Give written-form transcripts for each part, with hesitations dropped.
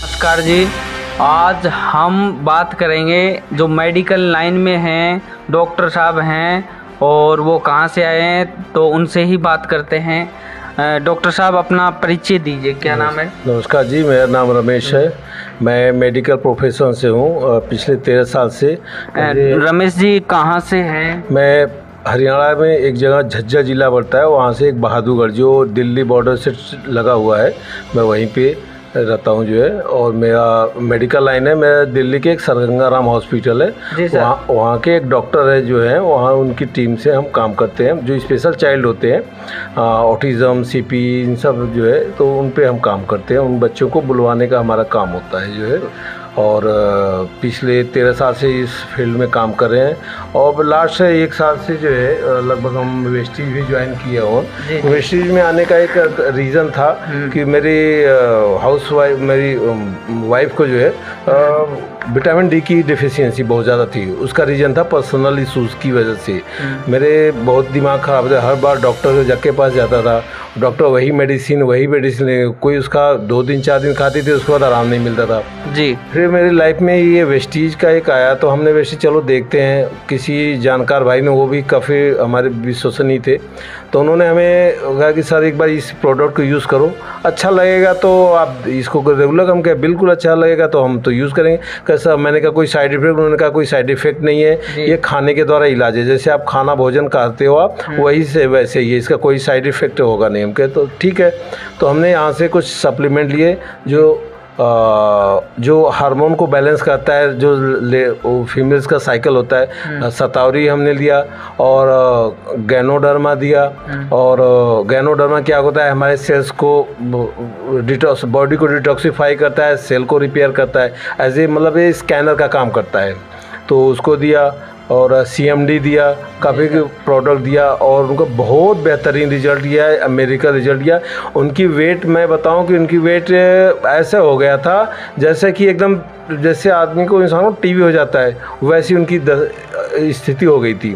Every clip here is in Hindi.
नमस्कार जी। आज हम बात करेंगे जो मेडिकल लाइन में हैं, डॉक्टर साहब हैं और वो कहाँ से आए हैं, तो उनसे ही बात करते हैं। डॉक्टर साहब अपना परिचय दीजिए, क्या नाम है? नमस्कार जी, मेरा नाम रमेश है। मैं मेडिकल प्रोफेशन से हूँ पिछले 13 साल से। रमेश जी कहाँ से हैं? मैं हरियाणा में एक जगह झज्जर ज़िला पड़ता है, वहाँ से एक बहादुरगढ़ जो दिल्ली बॉर्डर से लगा हुआ है, मैं वहीं पे रहता हूँ जो है। और मेरा मेडिकल लाइन है, मेरा दिल्ली के एक सरगंगाराम हॉस्पिटल है, वहाँ के एक डॉक्टर है जो है, वहाँ उनकी टीम से हम काम करते हैं। जो स्पेशल चाइल्ड होते हैं, ऑटिज़म, सीपी, इन सब जो है, तो उन पे हम काम करते हैं। उन बच्चों को बुलवाने का हमारा काम होता है जो है। और पिछले 13 साल से इस फील्ड में काम कर रहे हैं। और लास्ट 1 साल से जो है लगभग हम वेस्टीज भी ज्वाइन किए। और वेस्टीज में आने का एक रीज़न था कि मेरी मेरी वाइफ को जो है विटामिन डी की डिफिशियंसी बहुत ज़्यादा थी। उसका रीज़न था पर्सनल इशूज़ की वजह से। मेरे बहुत दिमाग ख़राब था, हर बार डॉक्टर के पास जाता था, डॉक्टर वही मेडिसिन कोई उसका 2 दिन 4 दिन खाती थी, उसके बाद आराम नहीं मिलता था जी। फिर मेरी लाइफ में ये वेस्टीज का एक आया, तो हमने वेस्टीज चलो देखते हैं। किसी जानकार भाई ने, वो भी काफ़ी हमारे विश्वसनीय थे, तो उन्होंने हमें कहा कि सर एक बार इस प्रोडक्ट को यूज़ करो, अच्छा लगेगा तो आप इसको रेगुलर। हम क्या बिल्कुल अच्छा लगेगा तो हम तो यूज़ करेंगे। कैसा? मैंने कहा कोई साइड इफेक्ट? उन्होंने कहा कोई साइड इफेक्ट नहीं है, ये खाने के द्वारा इलाज है, जैसे आप खाना भोजन खाते हो आप वही से वैसे ही है, इसका कोई साइड इफेक्ट होगा नहीं। हम कहे तो ठीक है। तो हमने यहाँ से कुछ सप्लीमेंट लिए जो हार्मोन को बैलेंस करता है, जो फीमेल्स का साइकिल होता है। सतावरी हमने लिया और गैनोडर्मा दिया। और गैनोडर्मा क्या होता है, हमारे सेल्स को बॉडी को डिटॉक्सिफाई करता है, सेल को रिपेयर करता है, मतलब ये स्कैनर का काम करता है, तो उसको दिया। और CMD दिया, काफ़ी प्रोडक्ट दिया और उनका बहुत बेहतरीन रिजल्ट दिया है, अमेरिका रिजल्ट दिया। उनकी वेट, मैं बताऊं कि उनकी वेट ऐसे हो गया था जैसे कि एकदम, जैसे आदमी को, इंसान को टीबी हो जाता है, वैसी उनकी स्थिति हो गई थी।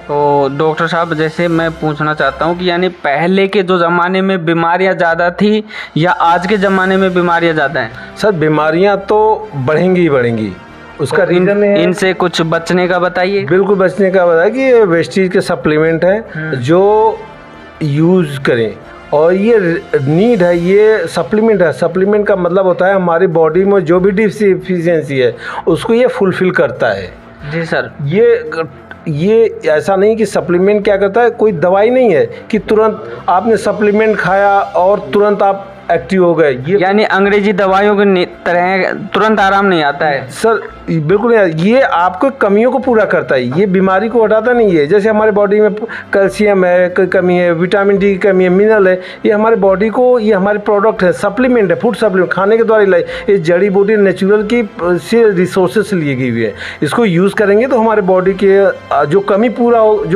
तो डॉक्टर साहब, जैसे मैं पूछना चाहता हूँ कि यानी पहले के जो ज़माने में बीमारियाँ ज़्यादा थी या आज के ज़माने में बीमारियाँ ज़्यादा हैं? सर बीमारियाँ तो बढ़ेंगी ही बढ़ेंगी, उसका रीज़न है। इनसे कुछ बचने का बताइए। बिल्कुल बचने का बताइए कि ये वेस्टीज के सप्लीमेंट हैं जो यूज़ करें, और ये नीड है, ये सप्लीमेंट है। सप्लीमेंट का मतलब होता है हमारी बॉडी में जो भी डिफिशियंसी है उसको ये फुलफिल करता है। जी सर। ये ऐसा नहीं कि सप्लीमेंट क्या करता है, कोई दवाई नहीं है कि तुरंत आपने सप्लीमेंट खाया और तुरंत आप एक्टिव हो गए। ये यानी अंग्रेजी दवाइयों की तरह तुरंत आराम नहीं आता है? सर बिल्कुल नहीं, ये आपको कमियों को पूरा करता है, ये बीमारी को हटाता नहीं है। जैसे हमारे बॉडी में कैल्शियम है कमी है, विटामिन डी की कमी है, मिनरल है, ये हमारे बॉडी को, ये हमारे प्रोडक्ट है, सप्लीमेंट है, फूड सप्लीमेंट, खाने के द्वारा इलाज। ये जड़ी बूटी नेचुरल की से रिसोर्सेज से लिए गई हुई है। इसको यूज़ करेंगे तो हमारे बॉडी के जो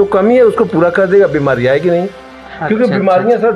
कमी है उसको पूरा कर देगा, बीमारी आएगी नहीं। क्योंकि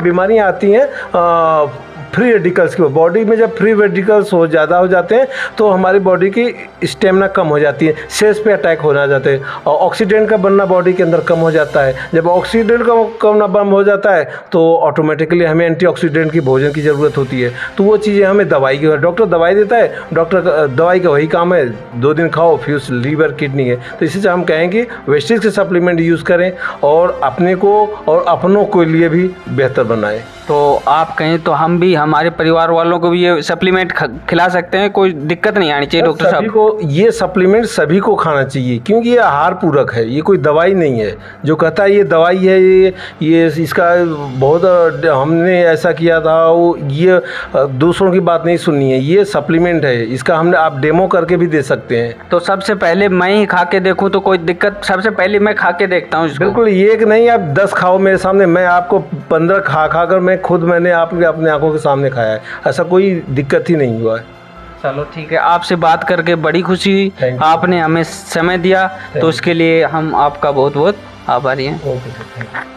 बीमारियाँ आती हैं फ्री रेडिकल्स की। बॉडी में जब फ्री रेडिकल्स ज़्यादा हो जाते हैं तो हमारी बॉडी की स्टेमिना कम हो जाती है, सेल्स पे अटैक होना जाते हैं, और ऑक्सीडेंट का बनना बॉडी के अंदर कम हो जाता है। जब ऑक्सीडेंट का कम बम हो जाता है तो ऑटोमेटिकली हमें एंटीऑक्सीडेंट की भोजन की ज़रूरत होती है। तो वो चीज़ें हमें दवाई की, डॉक्टर दवाई देता है, डॉक्टर दवाई का वही काम है, 2 दिन खाओ फिर लीवर किडनी है। तो इसी से हम कहें कि वेस्टीज के सप्लीमेंट यूज़ करें और अपने को और अपनों के लिए भी बेहतर बनाएं। तो आप कहें तो हम भी, हमारे परिवार वालों को भी ये सप्लीमेंट खिला सकते हैं, कोई दिक्कत नहीं आनी चाहिए डॉक्टर साहब? सभी को ये सप्लीमेंट सभी को खाना चाहिए, क्योंकि ये आहार पूरक है, ये कोई दवाई नहीं है। जो कहता है ये दवाई है, ये इसका बहुत हमने ऐसा किया था, ये दूसरों की बात नहीं सुननी है, ये सप्लीमेंट है, इसका हमने आप डेमो करके भी दे सकते हैं। तो सबसे पहले मैं ही खा के देखूँ तो कोई दिक्कत? सबसे पहले मैं खा के देखता हूँ। बिल्कुल, ये एक नहीं, आप 10 खाओ मेरे सामने, मैं आपको 15 खाकर मैंने अपने आंखों के सामने खाया है, ऐसा कोई दिक्कत ही नहीं हुआ है। चलो ठीक है, आपसे बात करके बड़ी खुशी हुई, आपने हमें समय दिया, तो उसके लिए हम आपका बहुत बहुत आभारी हैं। ओके।